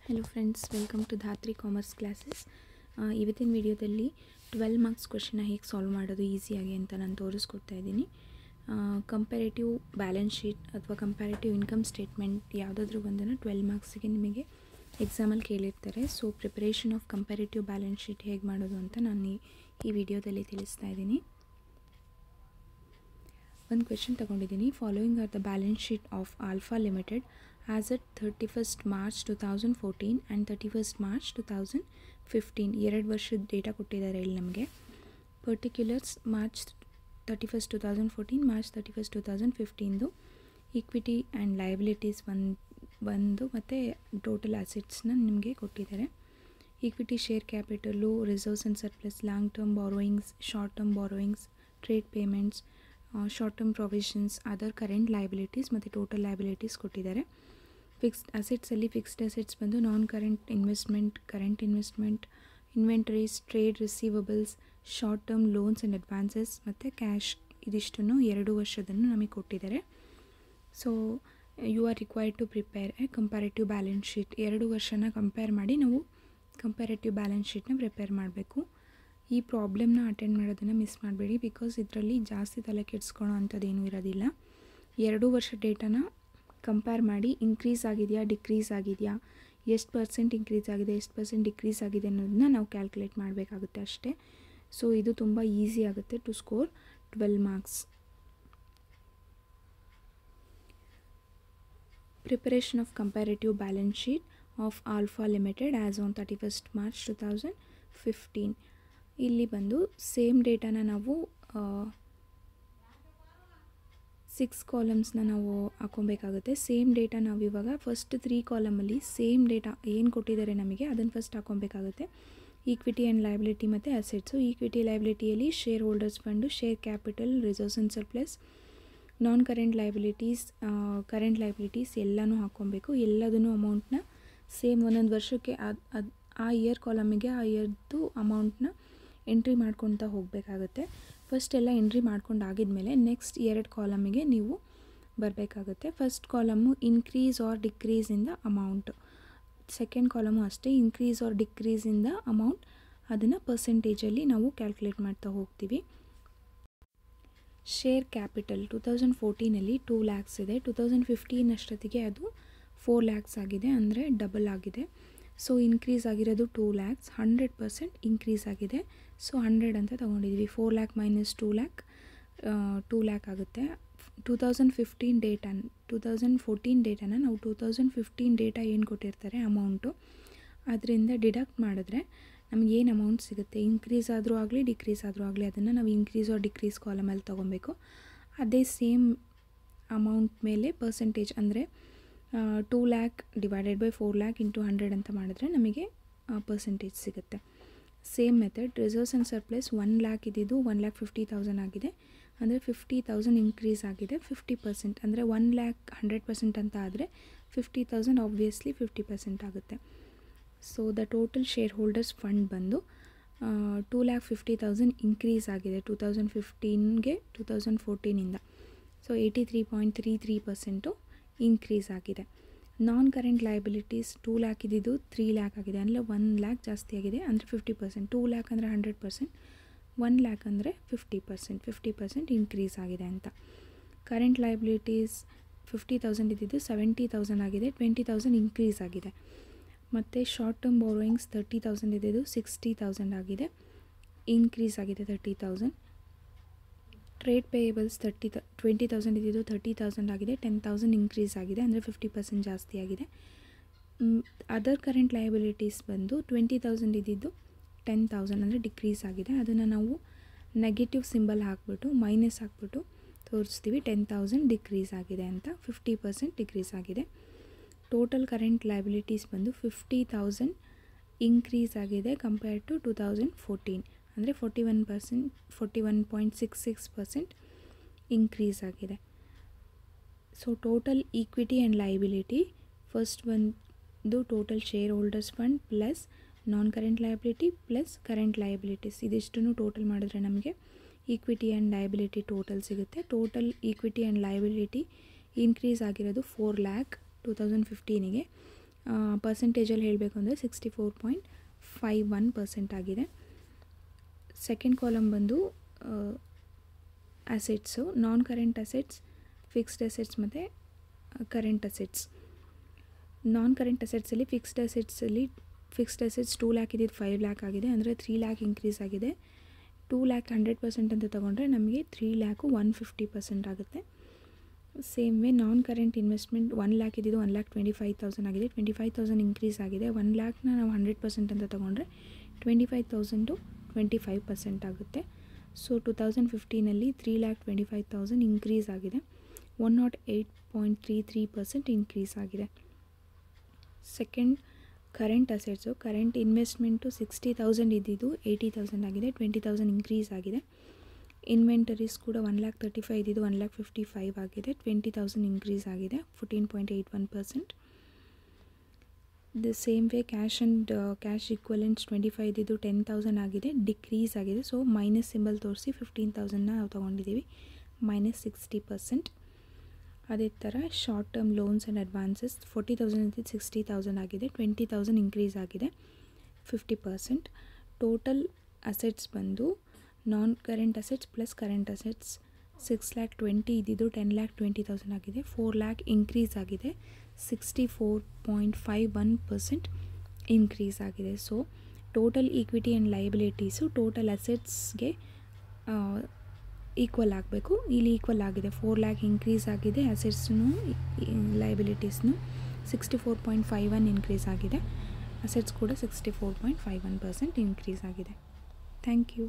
Hello friends, welcome to Dhatri Commerce Classes. ಇವತ್ತಿನ ವಿಡಿಯೋದಲ್ಲಿ 12 marks ಕ್ವೆಶ್ಚನ್ನ ಹೇಗೆ ಸಾಲ್ವ್ ಮಾಡೋದು ಈಸಿಯಾಗಿ ಅಂತ ನಾನು ತೋರಿಸ್ಕೊಡ್ತಾ ಇದ್ದೀನಿ. ಕಂಪ್ಯಾರಿಟಿವ್ ಬ್ಯಾಲೆನ್ಸ್ ಶೀಟ್ ಅಥವಾ ಕಂಪ್ಯಾರಿಟಿವ್ ಇನ್ಕಮ್ ಸ್ಟೇಟ್ಮೆಂಟ್ ಯಾವುದಾದ್ರೂ ಒಂದನ್ನು 12 ಮಾರ್ಕ್ಸಿಗೆ ನಿಮಗೆ ಎಕ್ಸಾಮಲ್ಲಿ ಕೇಳಿರ್ತಾರೆ. So preparation of comparative balance sheet ಹೇಗೆ ಮಾಡೋದು ಅಂತ ನಾನು ಈ ವಿಡಿಯೋದಲ್ಲಿ ತಿಳಿಸ್ತಾ ಇದ್ದೀನಿ. ಒಂದು ಕ್ವೆಶ್ಚನ್ ತಗೊಂಡಿದ್ದೀನಿ. Following are the balance sheet of alpha limited as at 31st March 2014 and 31st March 2015. 2 ವರ್ಷದ ಡೇಟಾ ಕೊಟ್ಟಿದ್ದಾರೆ ಇಲ್ಲಿ ನಮಗೆ. Particulars March 31st 2014, March 31st 2015 equity and liabilities ಒಂದು ಮತ್ತು ಟೋಟಲ್ ಅಸೆಟ್ಸ್ನ ನಿಮಗೆ ಕೊಟ್ಟಿದ್ದಾರೆ. Equity share capital, reserves and surplus, long term borrowings, short term borrowings, trade payments, short term provisions, other current liabilities ಮತ್ತು ಟೋಟಲ್ ಲಯಬಿಲಿಟೀಸ್ ಕೊಟ್ಟಿದ್ದಾರೆ. Fixed ಅಸೆಟ್ಸಲ್ಲಿ fixed assets ಬಂದು non current investment, current investment, inventories, trade receivables, short term loans and advances ಮತ್ತು cash, ಇದಿಷ್ಟನ್ನು 2 ವರ್ಷದನ್ನು ನಮಗೆ ಕೊಟ್ಟಿದ್ದಾರೆ. So you are required to prepare a comparative balance sheet. 2 ವರ್ಷನ ಕಂಪೇರ್ ಮಾಡಿ ನಾವು ಕಂಪ್ಯಾರಿಟಿವ್ ಬ್ಯಾಲೆನ್ಸ್ ಶೀಟ್ನ ಪ್ರಿಪೇರ್ ಮಾಡಬೇಕು. ಈ ಪ್ರಾಬ್ಲಮ್ನ ಅಟೆಂಡ್ ಮಾಡೋದನ್ನು ಮಿಸ್ ಮಾಡಬೇಡಿ, ಬಿಕಾಸ್ ಇದರಲ್ಲಿ ಜಾಸ್ತಿ ತಲೆ ಕೆಡಿಸ್ಕೊಳ್ಳೋ ಅಂಥದ್ದೇನೂ ಇರೋದಿಲ್ಲ. 2 ವರ್ಷ ಡೇಟಾನ ಕಂಪೇರ್ ಮಾಡಿ ಇನ್ಕ್ರೀಸ್ ಆಗಿದೆಯಾ, ಡಿಕ್ರೀಸ್ ಆಗಿದೆಯಾ, ಎಷ್ಟು % ಇನ್ಕ್ರೀಸ್ ಆಗಿದೆ, ಎಷ್ಟು % ಡಿಕ್ರೀಸ್ ಆಗಿದೆ ಅನ್ನೋದನ್ನ ನಾವು ಕ್ಯಾಲ್ಕುಲೇಟ್ ಮಾಡಬೇಕಾಗುತ್ತೆ ಅಷ್ಟೇ. ಸೊ ಇದು ತುಂಬ ಈಸಿ ಆಗುತ್ತೆ to score 12 marks. Preparation of comparative balance sheet of alpha limited as on 31st March 2015. ಇಲ್ಲಿ ಬಂದು ಸೇಮ್ ಡೇಟಾನ ನಾವು 6 ಕಾಲಮ್ಸ್ನ ನಾವು ಹಾಕೊಬೇಕಾಗುತ್ತೆ. ಸೇಮ್ ಡೇಟಾ ನಾವು ಇವಾಗ ಫಸ್ಟ್ 3 ಕಾಲಮಲ್ಲಿ ಸೇಮ್ ಡೇಟಾ ಏನು ಕೊಟ್ಟಿದ್ದಾರೆ ನಮಗೆ ಅದನ್ನು ಫಸ್ಟ್ ಹಾಕೊಬೇಕಾಗುತ್ತೆ. ಈಕ್ವಿಟಿ ಆ್ಯಂಡ್ ಲಯಬಿಲಿಟಿ ಮತ್ತು ಅಸೆಟ್ಸು. ಈಕ್ವಿಟಿ ಲಯಬಿಲಿಟಿಯಲ್ಲಿ shareholders fund, share capital, reserves and surplus, non current liabilities, current liabilities ಎಲ್ಲನೂ ಹಾಕ್ಕೊಬೇಕು. ಎಲ್ಲದನ್ನು ಅಮೌಂಟ್ನ ಸೇಮ್ ಒಂದೊಂದು ವರ್ಷಕ್ಕೆ ಆ ಇಯರ್ ಕಾಲಮಿಗೆ ಆ ಇಯರ್ದು ಅಮೌಂಟ್ನ ಎಂಟ್ರಿ ಮಾಡ್ಕೊತಾ ಹೋಗಬೇಕಾಗುತ್ತೆ. ಫಸ್ಟ್ ಎಲ್ಲ ಎಂಟ್ರಿ ಮಾಡ್ಕೊಂಡು ಆಗಿದ್ಮೇಲೆ ನೆಕ್ಸ್ಟ್ 2 ಕಾಲಮಿಗೆ ನೀವು ಬರಬೇಕಾಗುತ್ತೆ. First column increase or decrease in the amount, second column ಅಷ್ಟೇ increase or decrease in the amount, ಅದನ್ನು ಪರ್ಸೆಂಟೇಜಲ್ಲಿ ನಾವು ಕ್ಯಾಲ್ಕುಲೇಟ್ ಮಾಡ್ತಾ ಹೋಗ್ತೀವಿ. ಶೇರ್ ಕ್ಯಾಪಿಟಲ್ 2014 2 lakhs ಇದೆ. 2015 ಅಷ್ಟೊತ್ತಿಗೆ ಅದು 4 lakhs ಆಗಿದೆ, ಅಂದರೆ ಡಬಲ್ ಆಗಿದೆ. ಸೊ ಇನ್ಕ್ರೀಸ್ ಆಗಿರೋದು 2 lakhs, 100% ಇನ್ಕ್ರೀಸ್ ಆಗಿದೆ. ಸೊ 100 ಅಂತ ತೊಗೊಂಡಿದ್ವಿ. 4 lakh minus 2 lakh 2 lakh ಆಗುತ್ತೆ. 2014 ಡೇಟಾನ ನಾವು 2015 ಡೇಟಾ ಏನು ಕೊಟ್ಟಿರ್ತಾರೆ ಅಮೌಂಟು, ಅದರಿಂದ ಡಿಡಕ್ಟ್ ಮಾಡಿದ್ರೆ ನಮ್ಗೆ ಏನು ಅಮೌಂಟ್ ಸಿಗುತ್ತೆ, ಇನ್ಕ್ರೀಸ್ ಆದರೂ ಆಗಲಿ ಡಿಕ್ರೀಸ್ ಆದರೂ ಆಗಲಿ ಅದನ್ನು ನಾವು ಇನ್ಕ್ರೀಸ್ ಆರ್ ಡಿಕ್ರೀಸ್ ಕಾಲಮಲ್ಲಿ ತೊಗೊಬೇಕು. ಅದೇ ಸೇಮ್ ಅಮೌಂಟ್ ಮೇಲೆ ಪರ್ಸೆಂಟೇಜ್ ಅಂದರೆ 2 lakh divided by 4 lakh into 100 ಅಂತ ಮಾಡಿದ್ರೆ ನಮಗೆ ಪರ್ಸೆಂಟೇಜ್ ಸಿಗುತ್ತೆ. Same method. Reserves and surplus 1 lakh ಇದ್ದಿದ್ದು 1,50,000 ಆಗಿದೆ, ಅಂದರೆ 50,000 ಇನ್ಕ್ರೀಸ್ ಆಗಿದೆ. 50% ಅಂದರೆ 1 lakh 100% ಅಂತ ಆದರೆ 50,000 ಆಬ್ವಿಯಸ್ಲಿ 50% ಆಗುತ್ತೆ. So the total shareholders fund ಬಂದು 2,50,000 ಇನ್ಕ್ರೀಸ್ ಆಗಿದೆ 2015ಗೆ 2014ಇಂದ. ಸೊ 83.33% ಇನ್ಕ್ರೀಸ್ ಆಗಿದೆ. ನಾನ್ ಕರೆಂಟ್ ಲಯಬಿಲಿಟೀಸ್ 2 lakh ಇದ್ದಿದ್ದು 3 lakh ಆಗಿದೆ, ಅಂದರೆ 1 lakh ಜಾಸ್ತಿ ಆಗಿದೆ, ಅಂದರೆ 50%. 2 lakh ಅಂದರೆ 100%, 1 lakh ಅಂದರೆ 50% ಇನ್ಕ್ರೀಸ್ ಆಗಿದೆ ಅಂತ. ಕರೆಂಟ್ ಲಯಬಿಲಿಟೀಸ್ 50,000 ಇದ್ದಿದ್ದು 70,000 ಆಗಿದೆ, 20,000 ಇನ್ಕ್ರೀಸ್ ಆಗಿದೆ. ಮತ್ತು ಶಾರ್ಟ್ ಟರ್ಮ್ ಬಾರೋಯಿಂಗ್ಸ್ 30,000 ಇದ್ದಿದ್ದು 60,000 ಆಗಿದೆ, ಇನ್ಕ್ರೀಸ್ ಆಗಿದೆ 30,000. ಟ್ರೇಡ್ ಪೇಯಬಲ್ಸ್ 20,000 ಇದ್ದಿದ್ದು 30,000 ಆಗಿದೆ, 10,000 ಇನ್ಕ್ರೀಸ್ ಆಗಿದೆ, ಅಂದರೆ 50% ಜಾಸ್ತಿ ಆಗಿದೆ. ಅದರ್ ಕರೆಂಟ್ ಲಯಬಿಲಿಟೀಸ್ ಬಂದು 20,000 ಇದ್ದಿದ್ದು 10,000 ಅಂದರೆ ಡಿಕ್ರೀಸ್ ಆಗಿದೆ. ಅದನ್ನು ನಾವು ನೆಗೆಟಿವ್ ಸಿಂಬಲ್ ಹಾಕ್ಬಿಟ್ಟು ಮೈನಸ್ ಹಾಕ್ಬಿಟ್ಟು ತೋರಿಸ್ತೀವಿ 10,000 ಡಿಕ್ರೀಸ್ ಆಗಿದೆ ಅಂತ. 50% ಡಿಕ್ರೀಸ್ ಆಗಿದೆ. ಟೋಟಲ್ ಕರೆಂಟ್ ಲಯಬಿಲಿಟೀಸ್ ಬಂದು 50,000 ಇನ್ಕ್ರೀಸ್ ಆಗಿದೆ ಕಂಪೇರ್ಡ್ ಟು 2014, ಅಂದರೆ 41.66% ಇನ್ಕ್ರೀಸ್ ಆಗಿದೆ. So total equity and liability first ಒಂದು total shareholders fund plus non current liability plus current liabilities, ಇದಿಷ್ಟನ್ನು ಟೋಟಲ್ ಮಾಡಿದ್ರೆ ನಮಗೆ ಈಕ್ವಿಟಿ ಆ್ಯಂಡ್ ಲಯಬಿಲಿಟಿ ಟೋಟಲ್ ಸಿಗುತ್ತೆ. Total equity and liability increase ಆಗಿರೋದು 4 lakh 2015ಗೆ, ಪರ್ಸೆಂಟೇಜಲ್ಲಿ ಹೇಳಬೇಕು ಅಂದರೆ 64.51% ಆಗಿದೆ. ಸೆಕೆಂಡ್ ಕಾಲಮ್ ಬಂದು assets, non current assets, fixed assets ಮತ್ತು ಕರೆಂಟ್ ಅಸೆಟ್ಸ್. ನಾನ್ ಕರೆಂಟ್ ಅಸೆಟ್ಸಲ್ಲಿ ಫಿಕ್ಸ್ಡ್ ಅಸೆಟ್ಸ್ 2 ಲ್ಯಾಕ್ ಇದ್ದಿದ್ದು 5 ಲ್ಯಾಕ್ ಆಗಿದೆ, ಅಂದರೆ 3 ಲ್ಯಾಕ್ ಇನ್ಕ್ರೀಸ್ ಆಗಿದೆ. 2 ಲ್ಯಾಕ್ 100% ಅಂತ ತೊಗೊಂಡ್ರೆ ನಮಗೆ 3 ಲ್ಯಾಕು 150% ಆಗುತ್ತೆ. ಸೇಮ್ ವೇ ನಾನ್ ಕರೆಂಟ್ ಇನ್ವೆಸ್ಟ್ಮೆಂಟ್ 1 ಲ್ಯಾಕ್ ಇದ್ದಿದ್ದು 1,25,000 ಆಗಿದೆ, 25,000 ಇನ್ಕ್ರೀಸ್ ಆಗಿದೆ. 1 ಲ್ಯಾಕ್ನ ನಾವು 100% ಅಂತ ತೊಗೊಂಡ್ರೆ 25,000 25% ಆಗುತ್ತೆ. ಸೊ 2015 3,25,000 ಇನ್ಕ್ರೀಸ್ ಆಗಿದೆ, 108.33% ಇನ್ಕ್ರೀಸ್ ಆಗಿದೆ. Second current assets, current investment 60,000 ಇದ್ದಿದ್ದು 80,000 ಆಗಿದೆ, 20,000 ಇನ್ಕ್ರೀಸ್ ಆಗಿದೆ. ಇನ್ವೆಂಟರೀಸ್ ಕೂಡ 1,35,000 ಇದ್ದಿದ್ದು 1,55,000 ಆಗಿದೆ, 20,000 ಇನ್ಕ್ರೀಸ್ ಆಗಿದೆ, 14.81%. The same way cash equivalents 25 ಇದ್ದಿದ್ದು 10,000 ಆಗಿದೆ, ಡಿಕ್ರೀಸ್ ಆಗಿದೆ. ಸೊ ಮೈನಸ್ ಸಿಂಬಲ್ ತೋರಿಸಿ 15,000ನ ನಾವು ತೊಗೊಂಡಿದ್ದೀವಿ, -60%. ಅದೇ ಥರ short term loans and advances 40,000 ಇದ್ದಿದ್ದು 60,000 ಆಗಿದೆ, 20,000 ಇನ್ಕ್ರೀಸ್ ಆಗಿದೆ, 50%. ಟೋಟಲ್ ಅಸೆಟ್ಸ್ ಬಂದು non current assets plus current assets 6,20,000 ಇದ್ದಿದ್ದು 10,20,000 ಆಗಿದೆ, 4 ಲ್ಯಾಕ್ ಇನ್ಕ್ರೀಸ್ ಆಗಿದೆ, 64.51% ಇನ್ಕ್ರೀಸ್ ಆಗಿದೆ. So total equity and liabilities total ಅಸೆಟ್ಸ್ಗೆ ಈಕ್ವಲ್ ಆಗಬೇಕು. ಇಲ್ಲಿ ಈಕ್ವಲ್ ಆಗಿದೆ, 4 ಲ್ಯಾಕ್ ಇನ್ಕ್ರೀಸ್ ಆಗಿದೆ, ಅಸೆಟ್ಸ್ನು ಲಯಬಿಲಿಟೀಸ್ನು 64.51 ಇನ್ಕ್ರೀಸ್ ಆಗಿದೆ, ಅಸೆಟ್ಸ್ ಕೂಡ 64.51% ಇನ್ಕ್ರೀಸ್ ಆಗಿದೆ. Thank you.